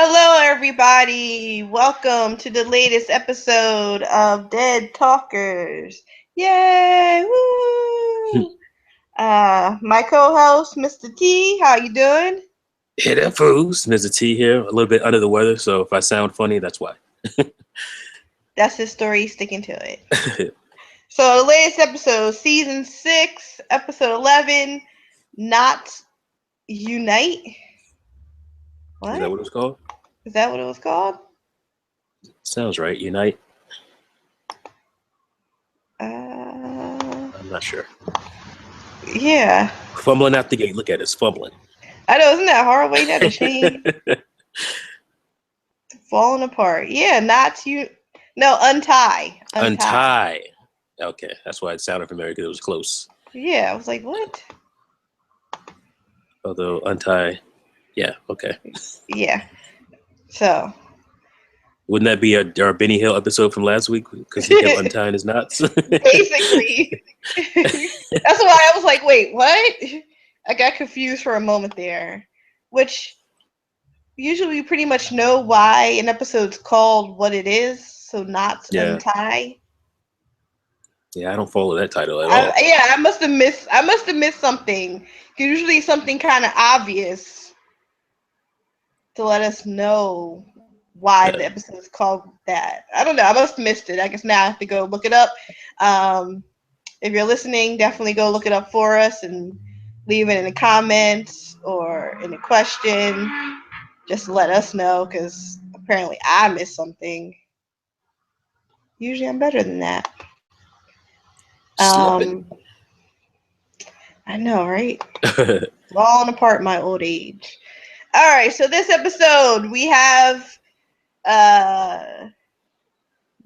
Hello, everybody. Welcome to the latest episode of Dead Talkers. Yay! Woo! My co-host, Mr. T. How you doing? Hit up, fools. Mr. T here, a little bit under the weather, so if I sound funny, that's why. That's his story. Sticking to it. So the latest episode, season 6, episode 11, Not Unite. What? Is that what it was called? Is that what it was called? Sounds right. Unite. I'm not sure. Yeah. Fumbling out the gate. Look at it. It's fumbling. I know, isn't that horrible? Ain't that a shame? Falling apart. Yeah, not you. No, untie. Untie. Okay, that's why it sounded familiar, because it was close. Yeah, I was like, what? Although untie, yeah, okay. Yeah. So. Wouldn't that be our Benny Hill episode from last week? Because he kept untying his knots? Basically. That's why I was like, wait, what? I got confused for a moment there. Which, usually we pretty much know why an episode's called what it is. So not untie. Yeah, I don't follow that title at all. I must have missed something. Usually something kind of obvious to let us know why the episode is called that. I don't know. I must have missed it. I guess now I have to go look it up. If you're listening, definitely go look it up for us and leave it in the comments or in a question. Just to let us know, because apparently I missed something. Usually I'm better than that. I know, right? Falling apart in my old age. All right, so this episode we have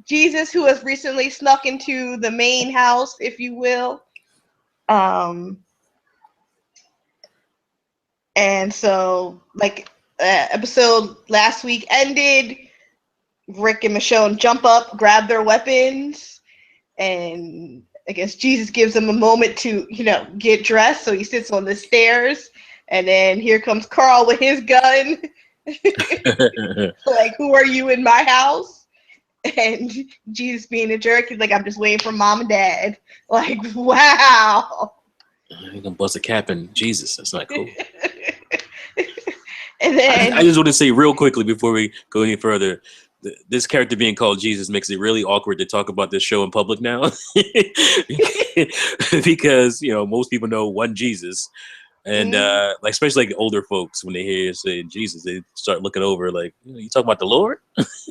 Jesus, who has recently snuck into the main house, if you will. And so, like, episode last week ended, Rick and Michonne jump up, grab their weapons, and I guess Jesus gives him a moment to, get dressed. So he sits on the stairs, and then here comes Carl with his gun. Like, who are you in my house? And Jesus being a jerk, he's like, I'm just waiting for mom and dad. Like, wow. You're gonna bust a cap in Jesus. That's not cool. And then I just want to say real quickly before we go any further, this character being called Jesus makes it really awkward to talk about this show in public now. Because, most people know one Jesus. And especially like older folks, when they hear you say Jesus, they start looking over like, you talking about the Lord?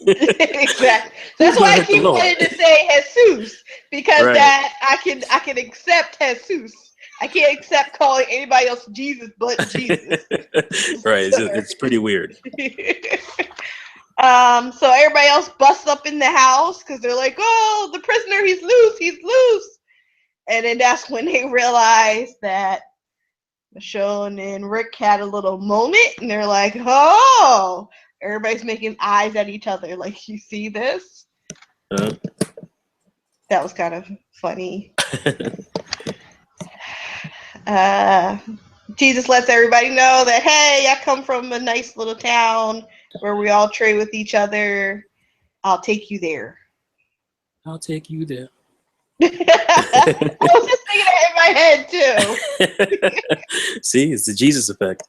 Exactly. That's why I keep wanting to say Jesus, because that I can accept Jesus. I can't accept calling anybody else Jesus but Jesus. Right. It's pretty weird. So everybody else busts up in the house because they're like, oh, the prisoner, he's loose. And then that's when they realize that Michonne and Rick had a little moment, and they're like, oh, everybody's making eyes at each other like, you see this? That was kind of funny. Jesus lets everybody know that, hey, I come from a nice little town where we all trade with each other. I'll take you there. I'll take you there. I was just thinking that in my head too. See, it's the Jesus effect.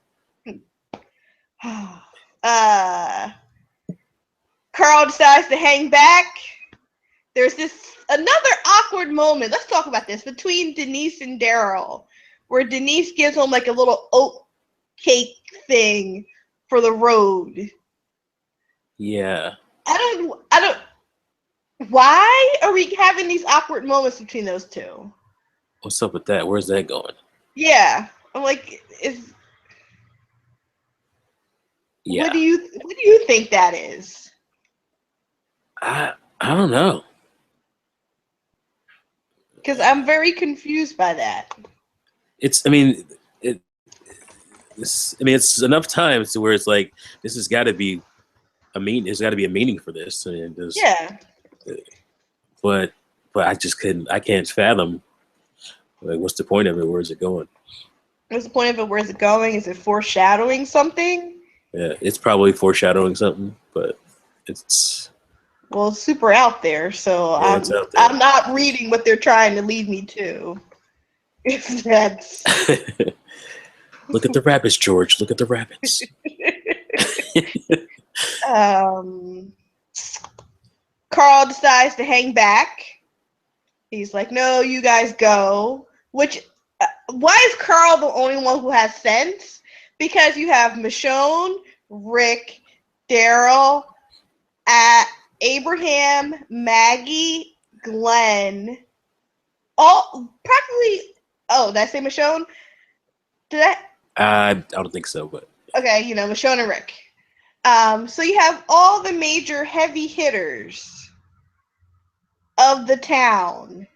Carl decides to hang back. There's another awkward moment. Let's talk about this between Denise and Daryl, where Denise gives him like a little oat cake thing for the road. Yeah. I don't. Why are we having these awkward moments between those two? What's up with that? Where's that going? Yeah, I'm like, yeah. What do you think that is? I don't know. Because I'm very confused by that. It's enough times to where it's like, this has got to be there's got to be a meaning for this. Yeah. But I can't fathom, like, what's the point of it? Where's it going? What's the point of it? Where's it going? Is it foreshadowing something? Yeah, it's probably foreshadowing something, but it's super out there. So yeah, it's out I'm there. not reading what they're trying to lead me to. If that's Look at the rabbits, George. Look at the rabbits. Carl decides to hang back. He's like, no, you guys go. Which, why is Carl the only one who has sense? Because you have Michonne, Rick, Daryl, Abraham, Maggie, Glenn, all practically. Oh, did I say Michonne? Did I? I don't think so, but Okay, Michonne and Rick. So you have all the major heavy hitters of the town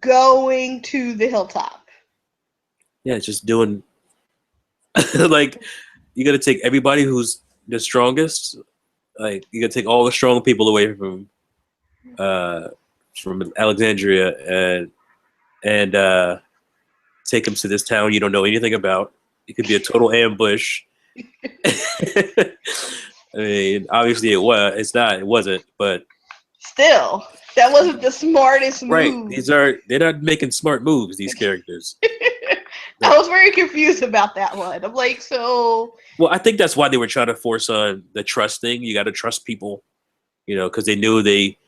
going to the hilltop. yeah, it's just doing like you got to take everybody who's the strongest. Like you got to take all the strong people away from Alexandria and take them to this town you don't know anything about. It could be a total ambush. I mean, obviously it was. It's not. It wasn't. But Still, that wasn't the smartest right, move. they're not making smart moves. These characters. I was very confused about that one. I'm like, so. Well, I think that's why they were trying to force on the trust thing. You got to trust people, because they knew they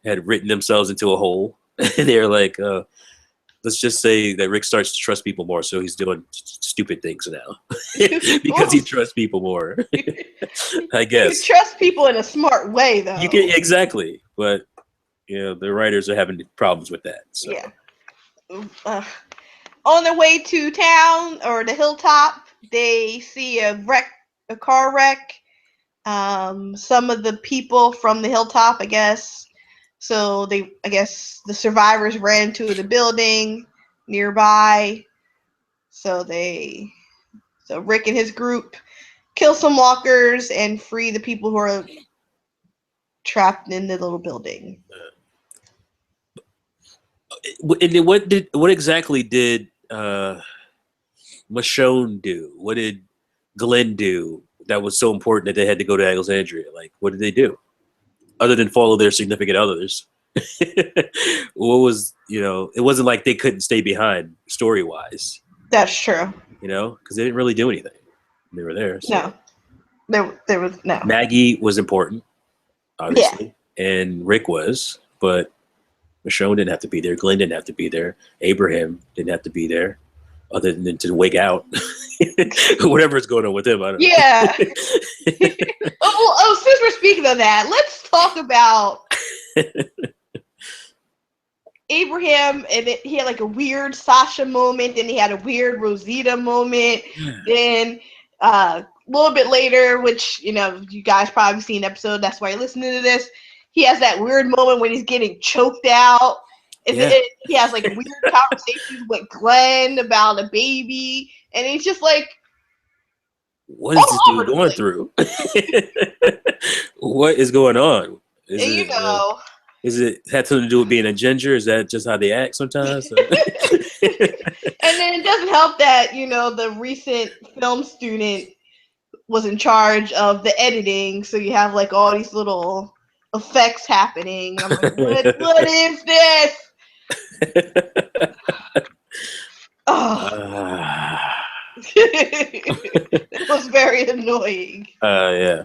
had written themselves into a hole. They're like, let's just say that Rick starts to trust people more, so he's doing stupid things now because he trusts people more. I guess You trust people in a smart way, though. you can exactly, but the writers are having problems with that. So. Yeah. On their way to town or the hilltop, they see a car wreck. Some of the people from the hilltop, I guess. So I guess the survivors ran to the building nearby. So Rick and his group kill some walkers and free the people who are trapped in the little building. And what exactly did Michonne do? What did Glenn do that was so important that they had to go to Alexandria? Like, what did they do other than follow their significant others? What was it wasn't like they couldn't stay behind story wise. That's true. Because they didn't really do anything. They were there. So. No, there was no. Maggie was important, obviously, and Rick was, but Michonne didn't have to be there. Glenn didn't have to be there. Abraham didn't have to be there, other than to wig out. Whatever's going on with him, I don't know. Yeah. Since we're speaking of that, let's talk about Abraham. And he had like a weird Sasha moment, and he had a weird Rosita moment. Then a little bit later, which you guys probably seen an episode. That's why you're listening to this. He has that weird moment when he's getting choked out. He has like weird conversations with Glenn about a baby, and he's just like, what is this dude going through? What is going on? Is it had something to do with being a ginger? Is that just how they act sometimes? And then it doesn't help that the recent film student was in charge of the editing, so you have like all these little effects happening. I'm like, what is this? It was very annoying. Yeah.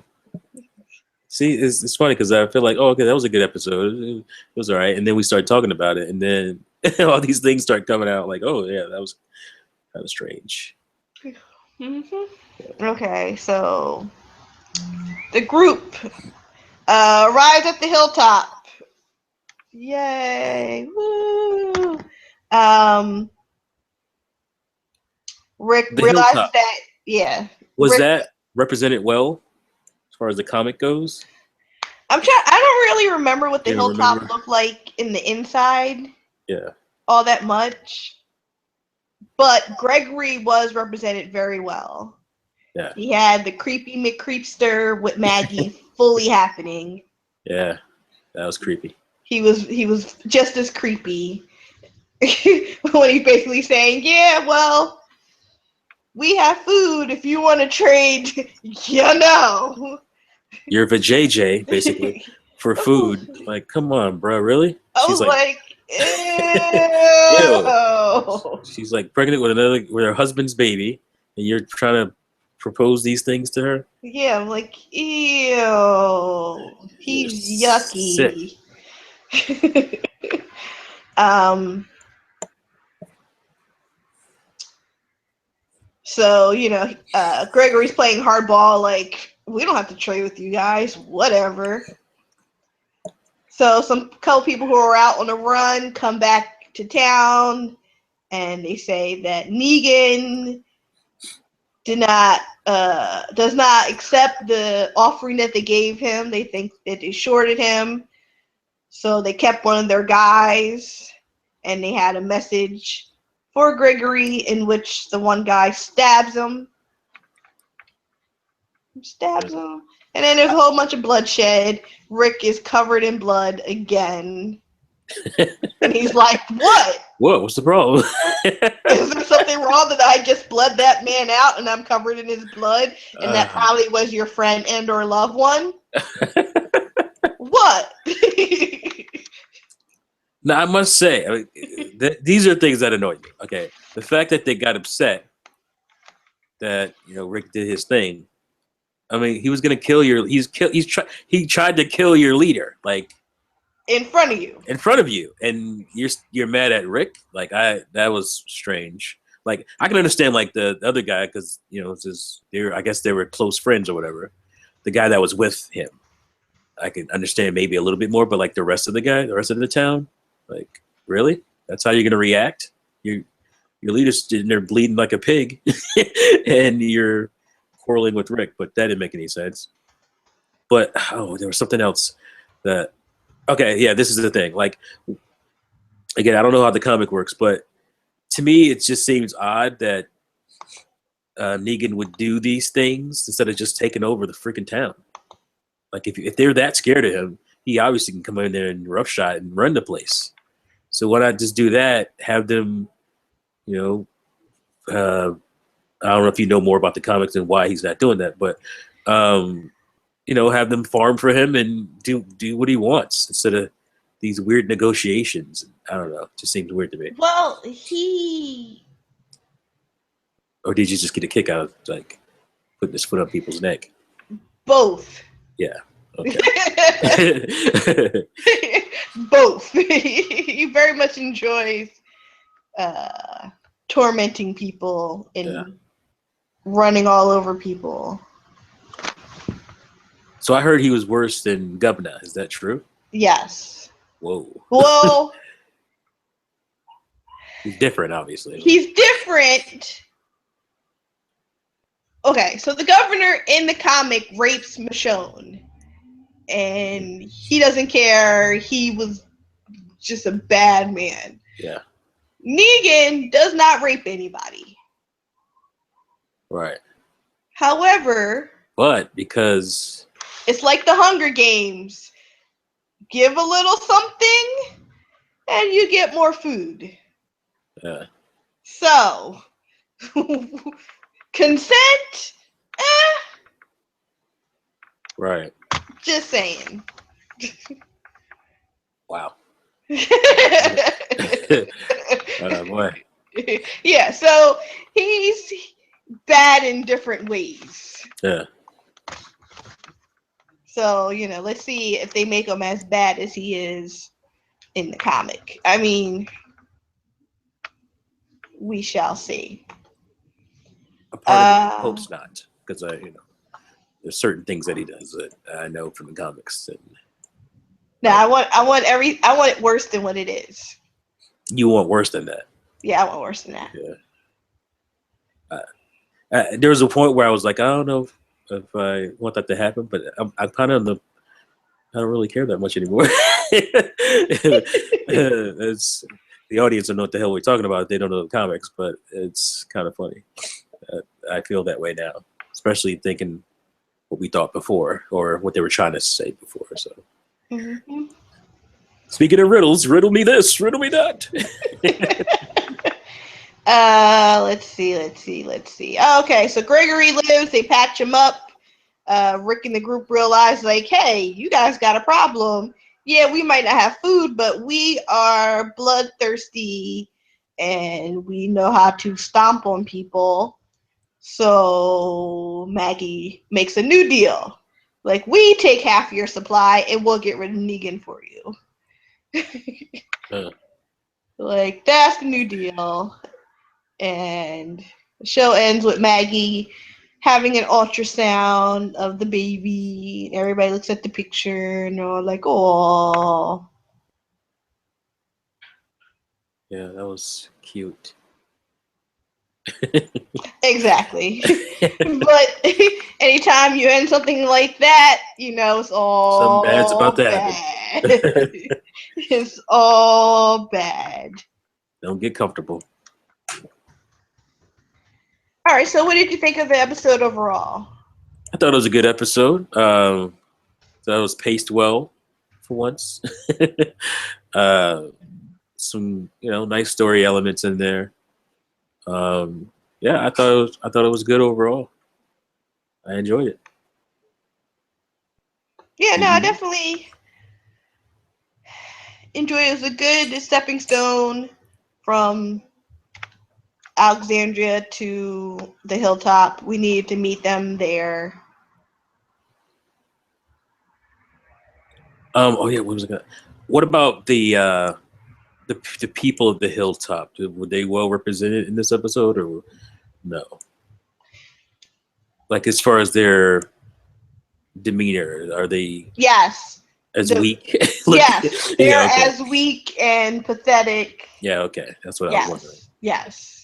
See, it's funny because I feel like, okay, that was a good episode. It was all right, and then we start talking about it, and then all these things start coming out. Like, oh yeah, that was kind of strange. Mm-hmm. Okay, so the group arrives at the hilltop. Yay! Woo! Rick realizes that was that represented well as far as the comic goes. I don't really remember what the hilltop looked like in the inside. Yeah. All that much. But Gregory was represented very well. Yeah. He had the creepy McCreepster with Maggie fully happening. Yeah. That was creepy. He was just as creepy when he's basically saying, yeah, well, we have food if you want to trade. You know. You're vajayjay, basically, for food. Like, come on, bro, really? I She's was like, like, ew. ew. She's like pregnant with her husband's baby, and you're trying to propose these things to her. Yeah, I'm like, ew. You're He's sick. yucky. um. So, Gregory's playing hardball, like, we don't have to trade with you guys, whatever. So some couple people who are out on the run come back to town, and they say that Negan does not accept the offering that they gave him. They think that they shorted him. So they kept one of their guys, and they had a message for Gregory in which the one guy stabs him. And then there's a whole bunch of bloodshed. Rick is covered in blood again. And he's like, what? Whoa, what's the problem? Is there something wrong that I just bled that man out and I'm covered in his blood? And that probably was your friend and or loved one? What? Now, I must say, these are things that annoy me. Okay, the fact that they got upset that Rick did his thing. I mean, he was gonna kill your. He tried to kill your leader, like in front of you. In front of you, and you're mad at Rick. Like that was strange. Like I can understand like the other guy because I guess they were close friends or whatever. The guy that was with him, I can understand maybe a little bit more, but like the rest of the town, like really, that's how you're gonna react. Your leader's sitting there bleeding like a pig, and you're quarreling with Rick, but that didn't make any sense. But there was something else that. Okay, yeah, this is the thing. Like, again, I don't know how the comic works, but to me, it just seems odd that Negan would do these things instead of just taking over the freaking town. Like, if they're that scared of him, he obviously can come in there and roughshod and run the place. So why not just do that? Have them, I don't know if you know more about the comics and why he's not doing that, but have them farm for him and do what he wants instead of these weird negotiations. I don't know. It just seems weird to me. Well, Or did you just get a kick out of like putting his foot on people's neck? Both. Yeah. Okay. Both. He very much enjoys tormenting people and running all over people. So I heard he was worse than Governor. Is that true? Yes. Whoa. Well, he's different, obviously. He's different. Okay, so the governor in the comic rapes Michonne, and he doesn't care. He was just a bad man. Yeah. Negan does not rape anybody. Right. However, but because it's like the Hunger Games. Give a little something, and you get more food. Yeah. So, consent? Right. Just saying. Wow. Boy. Yeah, so he's bad in different ways. Yeah. So, let's see if they make him as bad as he is in the comic. I mean, we shall see. A part of me hopes not, because there's certain things that he does that I know from the comics. And no, I want it worse than what it is. You want worse than that? Yeah, I want worse than that. Yeah. There was a point where I was like, I don't know if I want that to happen, but I'm kind of I don't really care that much anymore. It's the audience don't know what the hell we're talking about. They don't know the comics, but it's kind of funny. I feel that way now, especially thinking what we thought before or what they were trying to say before. So, Speaking of riddles, riddle me this, riddle me that. Let's see. Oh, okay, so Gregory lives. They patch him up. Rick and the group realize, like, hey, you guys got a problem. Yeah, we might not have food, but we are bloodthirsty and we know how to stomp on people. So Maggie makes a new deal. Like, we take half your supply and we'll get rid of Negan for you. Like, that's the new deal. And the show ends with Maggie having an ultrasound of the baby. Everybody looks at the picture and they're all like, oh. Yeah, that was cute. Exactly. But anytime you end something like that, you know, it's all Something bad's about to bad. happen. It's all bad. Don't get comfortable. All right, so what did you think of the episode overall? I thought it was a good episode. That was paced well for once. Some nice story elements in there. Yeah, I thought it was good overall. I enjoyed it. Yeah, no, I definitely enjoyed it. It was a good stepping stone from Alexandria to the Hilltop. We needed to meet them there. Oh yeah, what about the people of the Hilltop? Were they well represented in this episode, or no? Like, as far as their demeanor, are they Yes. as weak? Yes, they're Yeah, okay. as weak and pathetic. Yeah, okay, that's what I was wondering. Yes.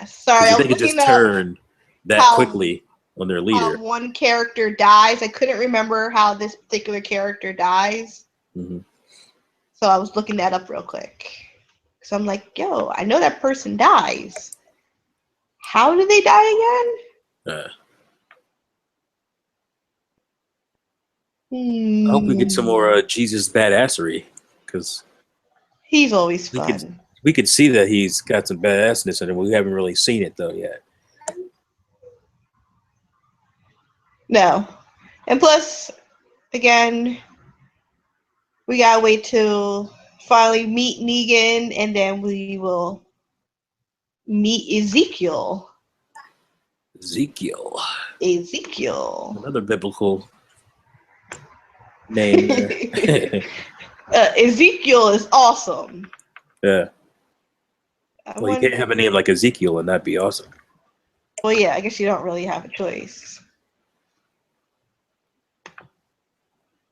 Sorry, I Because was they could just looking up turn that quickly on their leader. how one character dies. I couldn't remember how this particular character dies. Mm-hmm. So I was looking that up real quick. So I'm like, yo, I know that person dies. How do they die again? I hope we get some more Jesus badassery, because he's always fun. We could see that he's got some badassness in him. We haven't really seen it though yet. No. And plus, again, we gotta wait till finally meet Negan, and then we will meet Ezekiel. Another biblical name there. Ezekiel is awesome. Yeah. Well, you can't have a name like Ezekiel and that'd be awesome. Well, yeah, I guess you don't really have a choice.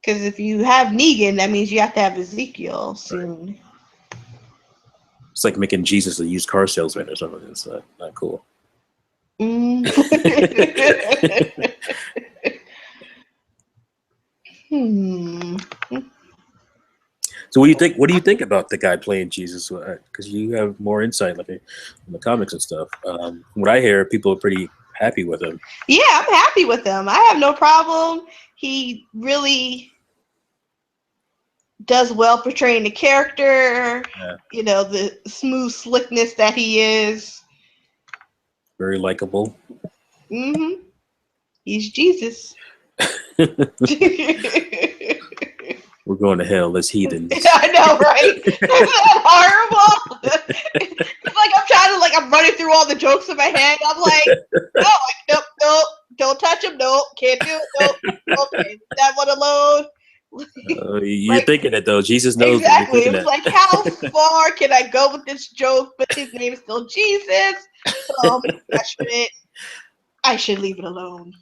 Because if you have Negan, that means you have to have Ezekiel soon. Right. It's like making Jesus a used car salesman or something. It's not cool. So what do you think about the guy playing Jesus? Because you have more insight, like in the comics and stuff. From what I hear, people are pretty happy with him. Yeah, I'm happy with him. I have no problem. He really does well portraying the character. Yeah. You know, the smooth slickness that he is. Very likable. Mm-hmm. He's Jesus. We're going to hell as heathens. I know, right? Isn't that horrible? It's like I'm running through all the jokes in my head. I'm like, no, nope, don't touch him, nope, can't do it, nope, okay, that one alone. You're thinking it though. Jesus knows. Exactly. It was like, how far can I go with this joke? But his name is still Jesus, so I should leave it alone.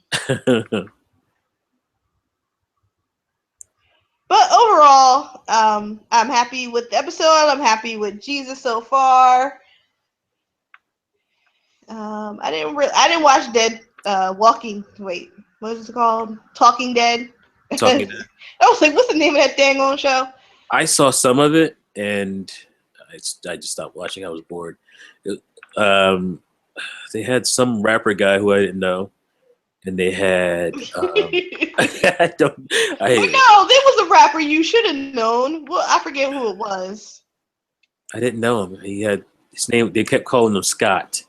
But overall, I'm happy with the episode. I'm happy with Jesus so far. I didn't watch Dead. Wait, what is it called? Talking Dead. Talking Dead. I was like, what's the name of that dang on show? I saw some of it and I just stopped watching. I was bored. They had some rapper guy who I didn't know. And they had there was a rapper you should have known. Well, I forget who it was. I didn't know him. He his name. They kept calling him Scott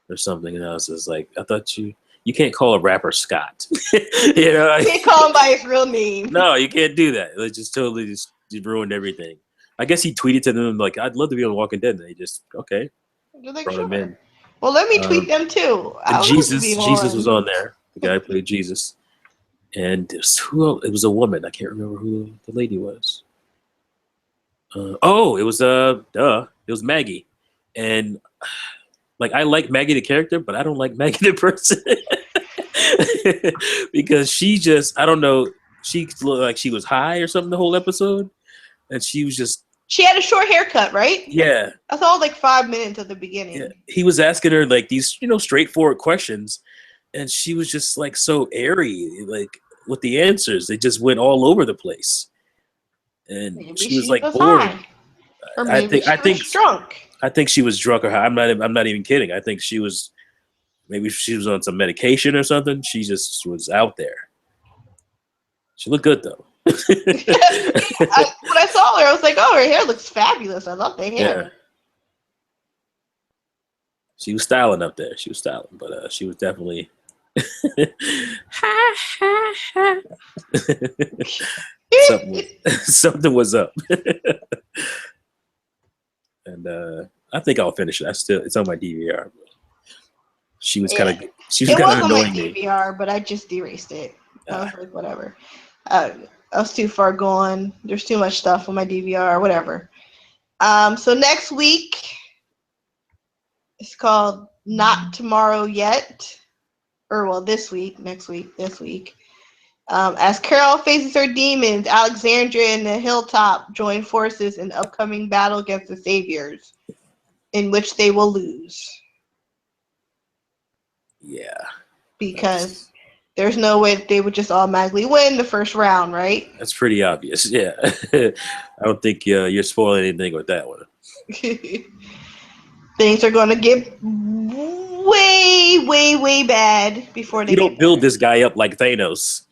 or something, and I was just like, I thought you can't call a rapper Scott. You know, You can't call him by his real name. no, you can't do that. It just totally just ruined everything. I guess he tweeted to them like, "I'd love to be on Walking Dead." And they just okay, They're like, brought him sure. in. Well, let me tweet them too. I And would love to be Jesus on. was on there. The guy who played Jesus, and it was a woman. I can't remember who the lady was. It was it was Maggie, and like I like Maggie the character, but I don't like Maggie the person because she just I don't know. She looked like she was high or something the whole episode, and she was just She had a short haircut, right? yeah. I saw like 5 minutes at the beginning. Yeah. He was asking her like these straightforward questions, and she was just like so airy, like with the answers. They just went all over the place, and Maybe she was she like was bored. high. Or maybe she was drunk. I think she was drunk or high. I'm not even kidding. I think she was maybe she was on some medication or something. She just was out there. She looked good though. When I saw her, I was like, "Oh, her hair looks fabulous. I love the hair." Yeah. She was styling up there. She was styling, but she was definitely something was up. And I think I'll finish it. It's on my DVR. She was kind of annoying me. DVR, but I just erased it. I was like, whatever. I was too far gone. There's too much stuff on my DVR, whatever. So next week, it's called Not Tomorrow Yet. Or, well, this week. As Carol faces her demons, Alexandria and the Hilltop join forces in upcoming battle against the Saviors, in which they will lose. Yeah. Because there's no way they would just automatically win the first round, right? That's pretty obvious. Yeah. I don't think you're spoiling anything with that one. Things are going to get way, way, way bad before they don't build this guy up like Thanos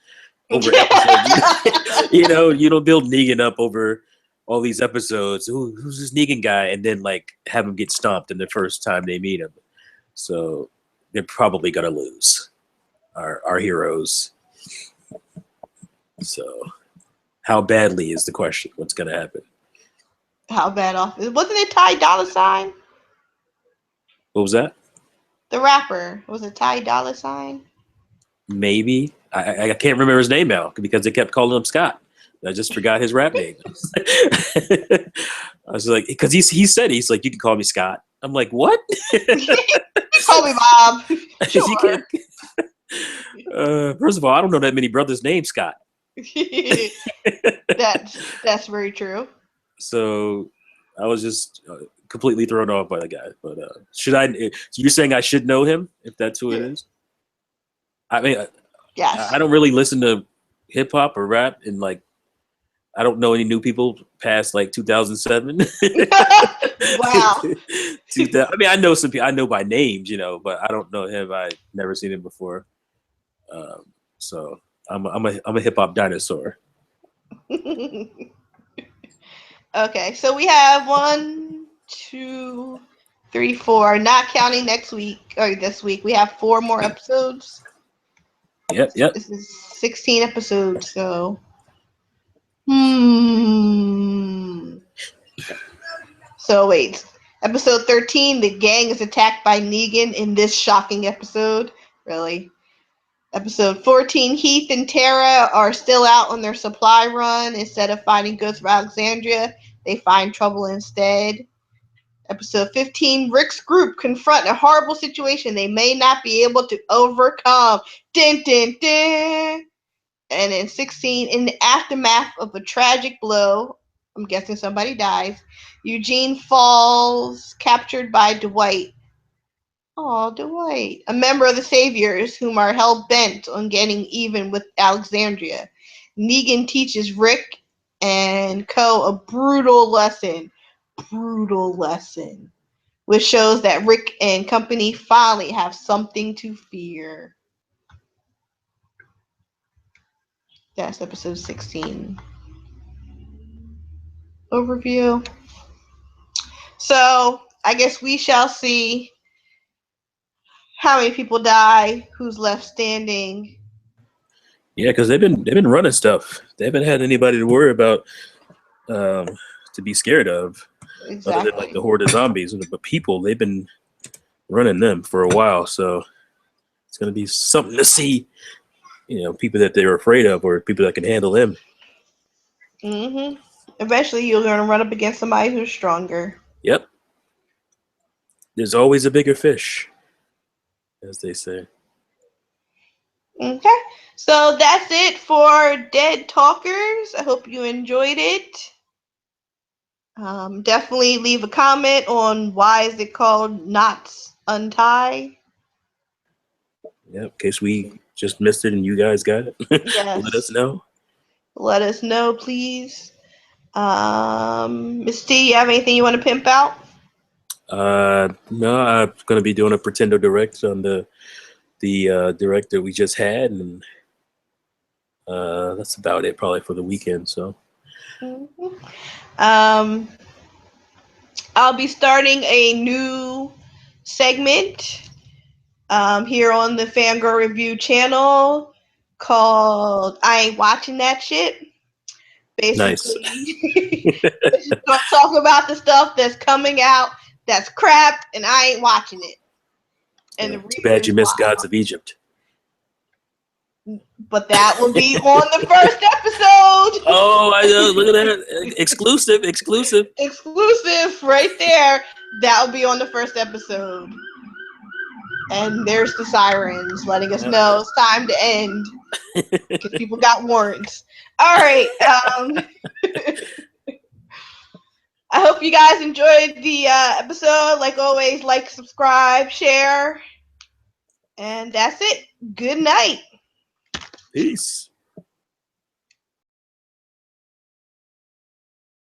over episodes. You don't build Negan up over all these episodes. Who's this Negan guy? And then like have him get stomped in the first time they meet him. So they're probably going to lose our heroes. So how badly is the question? What's going to happen? How bad off? Wasn't it Ty Dolla $ign? What was that? The rapper. Was it Ty Dolla $ign? Maybe. I can't remember his name now because they kept calling him Scott. I just forgot his rap name. I was like, because he said, he's like, you can call me Scott. I'm like, what? Call me Bob. Sure. First of all, I don't know that many brothers named Scott. That's very true. So I was just completely thrown off by the guy. But should I? So you're saying I should know him if that's who it is? I mean, yes. I don't really listen to hip hop or rap, and like I don't know any new people past like 2007. Wow. I mean, I know some people. I know by names, but I don't know him. I've never seen him before. So I'm a hip hop dinosaur. Okay, so we have 1, 2, 3, 4. Not counting next week or this week, we have 4 more episodes. Yep. This is 16 episodes, so. So wait, episode 13, the gang is attacked by Negan in this shocking episode. Really? Episode 14, Heath and Tara are still out on their supply run. Instead of finding goods for Alexandria, they find trouble instead. Episode 15, Rick's group confront a horrible situation they may not be able to overcome. Dun, dun, dun. And in 16, in the aftermath of a tragic blow, I'm guessing somebody dies, Eugene falls, captured by Dwight. Oh, Dwight. A member of the Saviors, whom are hell-bent on getting even with Alexandria. Negan teaches Rick and Co. a brutal lesson, which shows that Rick and company finally have something to fear. That's episode 16. Overview. So, I guess we shall see how many people die, who's left standing. Yeah, because they've been running stuff. They haven't had anybody to worry about, to be scared of, other than like Exactly. the horde of zombies. But people, they've been running them for a while, so it's gonna be something to see. People that they're afraid of, or people that can handle them. Eventually, you're going to run up against somebody who's stronger. Yep. There's always a bigger fish, as they say. Okay, so that's it for Dead Talkers. I hope you enjoyed it. Definitely leave a comment on why is it called Knots Untie. Yep. In case we just missed it and you guys got it, let us Yes, know. let us know, please. Miss T, you have anything you want to pimp out? No, I'm gonna be doing a Pretendo Direct on the direct that we just had, and that's about it probably for the weekend. So Um, I'll be starting a new segment here on the Fangirl Review channel called I Ain't Watching That Shit. nice. Basically, it's just gonna talk about the stuff that's coming out that's crap and I ain't watching it. And Yeah, the too bad reasons you missed why. Gods of Egypt. But that will be on the first episode. Oh, I know. Look at that. Exclusive. Exclusive right there. That will be on the first episode. And there's the sirens letting us know it's time to end because people got warrants. All right. I hope you guys enjoyed the episode. Like always, like, subscribe, share. And that's it. Good night. Peace.